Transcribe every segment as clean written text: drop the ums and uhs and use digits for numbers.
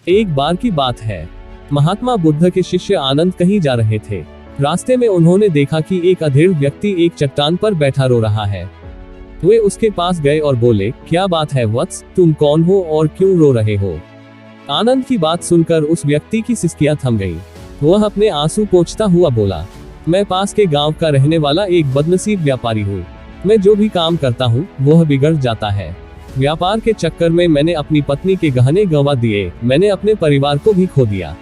एक बार की बात है, महात्मा बुद्ध के शिष्य आनंद कहीं जा रहे थे। रास्ते में उन्होंने देखा कि एक अधेड़ व्यक्ति एक चट्टान पर बैठा रो रहा है। वे उसके पास गए और बोले, क्या बात है वत्स, तुम कौन हो और क्यों रो रहे हो? आनंद की बात सुनकर उस व्यक्ति की सिसकियां थम गई। वह अपने आंसू पोंछता हुआ बोला, मैं पास के गांव का रहने वाला एक बदनसीब व्यापारी हूँ। मैं जो भी काम करता हूँ वह बिगड़ जाता है। व्यापार के चक्कर में मैंने अपनी पत्नी के गहने गंवा दिए, मैंने अपने परिवार को भी खो दिया,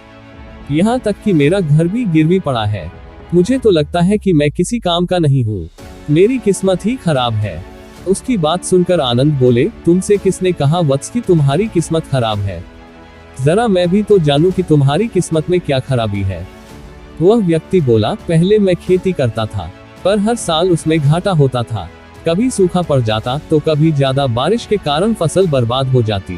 यहाँ तक कि मेरा घर भी गिरवी पड़ा है। मुझे तो लगता है कि मैं किसी काम का नहीं हूँ, मेरी किस्मत ही खराब है। उसकी बात सुनकर आनंद बोले, तुमसे किसने कहा वत्स कि तुम्हारी किस्मत खराब है? जरा मैं भी तो जानूं कि तुम्हारी किस्मत में क्या खराबी है। वह व्यक्ति बोला, पहले मैं खेती करता था, पर हर साल उसमें घाटा होता था। कभी सूखा पड़ जाता तो कभी ज्यादा बारिश के कारण फसल बर्बाद हो जाती।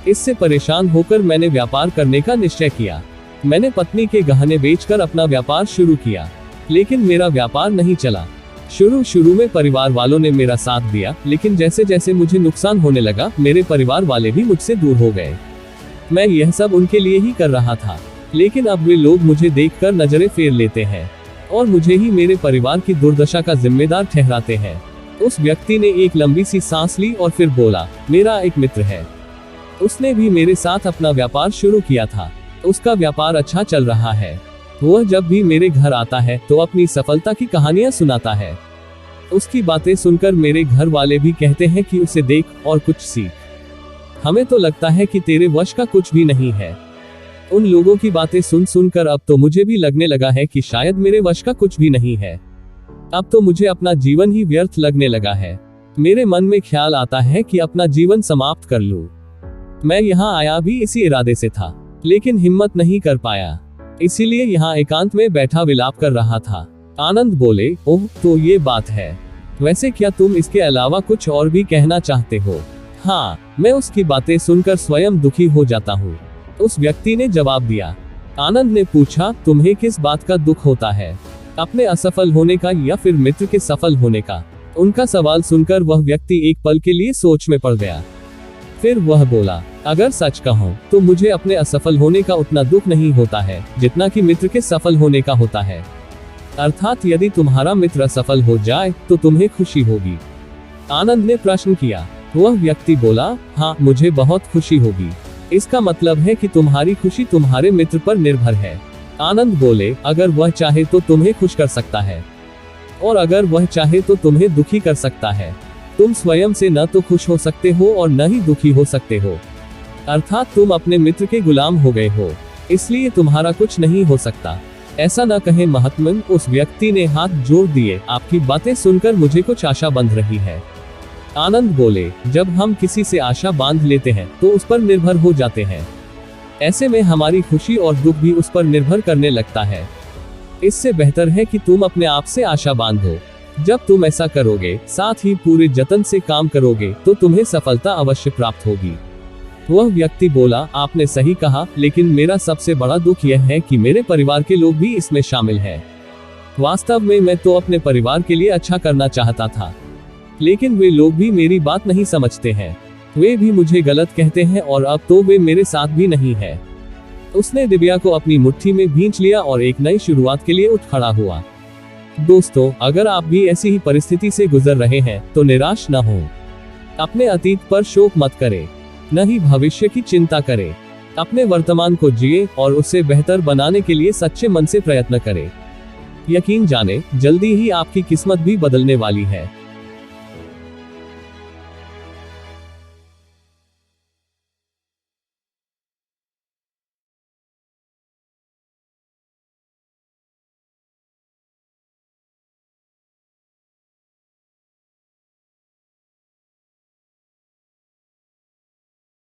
इससे परेशान होकर मैंने व्यापार करने का निश्चय किया। मैंने पत्नी के गहने बेचकर अपना व्यापार शुरू किया, लेकिन मेरा व्यापार नहीं चला। शुरू में परिवार वालों ने मेरा साथ दिया, लेकिन जैसे जैसे मुझे नुकसान होने लगा, मेरे परिवार वाले भी मुझसे दूर हो गए। मैं यह सब उनके लिए ही कर रहा था, लेकिन अब वे लोग मुझे देखकर नजरें फेर लेते हैं और मुझे ही मेरे परिवार की दुर्दशा का जिम्मेदार ठहराते हैं। उस व्यक्ति ने एक लंबी सी सांस ली और फिर बोला, मेरा एक मित्र है, उसने भी मेरे साथ अपना व्यापार शुरू किया था। उसका व्यापार अच्छा चल रहा है। वह जब भी मेरे घर आता है तो अपनी सफलता की कहानियां सुनाता है। उसकी बातें सुनकर मेरे घर वाले भी कहते हैं कि उसे देख और कुछ सीख। हमें तो लगता है कि तेरे वश का कुछ भी नहीं है। उन लोगों की बातें सुनकर अब तो मुझे भी लगने लगा है कि शायद मेरे वश का कुछ भी नहीं है। अब तो मुझे अपना जीवन ही व्यर्थ लगने लगा है। मेरे मन में ख्याल आता है कि अपना जीवन समाप्त कर लूं। मैं यहाँ आया भी इसी इरादे से था, लेकिन हिम्मत नहीं कर पाया, इसीलिए यहाँ एकांत में बैठा विलाप कर रहा था। आनंद बोले, ओह तो ये बात है। वैसे क्या तुम इसके अलावा कुछ और भी कहना चाहते हो? हाँ, मैं उसकी बातें सुनकर स्वयं दुखी हो जाता हूँ, उस व्यक्ति ने जवाब दिया। आनंद ने पूछा, तुम्हें किस बात का दुख होता है, अपने असफल होने का या फिर मित्र के सफल होने का? उनका सवाल सुनकर वह व्यक्ति एक पल के लिए सोच में पड़ गया। फिर वह बोला, अगर सच कहूं तो मुझे अपने असफल होने का उतना दुख नहीं होता है जितना कि मित्र के सफल होने का होता है। अर्थात यदि तुम्हारा मित्र असफल हो जाए तो तुम्हें खुशी होगी? आनंद ने प्रश्न किया। वह व्यक्ति बोला, हाँ मुझे बहुत खुशी होगी। इसका मतलब है कि तुम्हारी खुशी तुम्हारे मित्र पर निर्भर है। आनंद बोले, अगर वह चाहे तो तुम्हें खुश कर सकता है, और अगर वह चाहे तो तुम्हें दुखी कर सकता है। तुम स्वयं से न तो खुश हो सकते हो और न ही दुखी हो सकते हो। अर्थात तुम अपने मित्र के गुलाम हो गए हो, इसलिए तुम्हारा कुछ नहीं हो सकता। ऐसा न कहे महात्मन, उस व्यक्ति ने हाथ जोड़ दिए। आपकी बातें सुनकर मुझे कुछ आशा बंध रही है। आनंद बोले, जब हम किसी से आशा बांध लेते हैं तो उस पर निर्भर हो जाते हैं। ऐसे में हमारी खुशी और दुख भी उस पर निर्भर करने लगता है। इससे बेहतर है कि तुम अपने आप से आशा बांधो। जब तुम ऐसा करोगे, साथ ही पूरे जतन से काम करोगे, तो तुम्हें सफलता अवश्य प्राप्त होगी। वह व्यक्ति बोला, आपने सही कहा, लेकिन मेरा सबसे बड़ा दुख यह है कि मेरे परिवार के लोग भी इसमें शामिल हैं। वास्तव में मैं तो अपने परिवार के लिए अच्छा करना चाहता था, लेकिन वे लोग भी मेरी बात नहीं समझते हैं। वे भी मुझे गलत कहते हैं और अब तो वे मेरे साथ भी नहीं है। उसने दिव्या को अपनी मुट्ठी में भींच लिया और एक नई शुरुआत के लिए उठ खड़ा हुआ। दोस्तों, अगर आप भी ऐसी ही परिस्थिति से गुजर रहे हैं तो निराश न हो। अपने अतीत पर शोक मत करें, न ही भविष्य की चिंता करें। अपने वर्तमान को जिए और उसे बेहतर बनाने के लिए सच्चे मन से प्रयत्न करें। यकीन जाने, जल्दी ही आपकी किस्मत भी बदलने वाली है।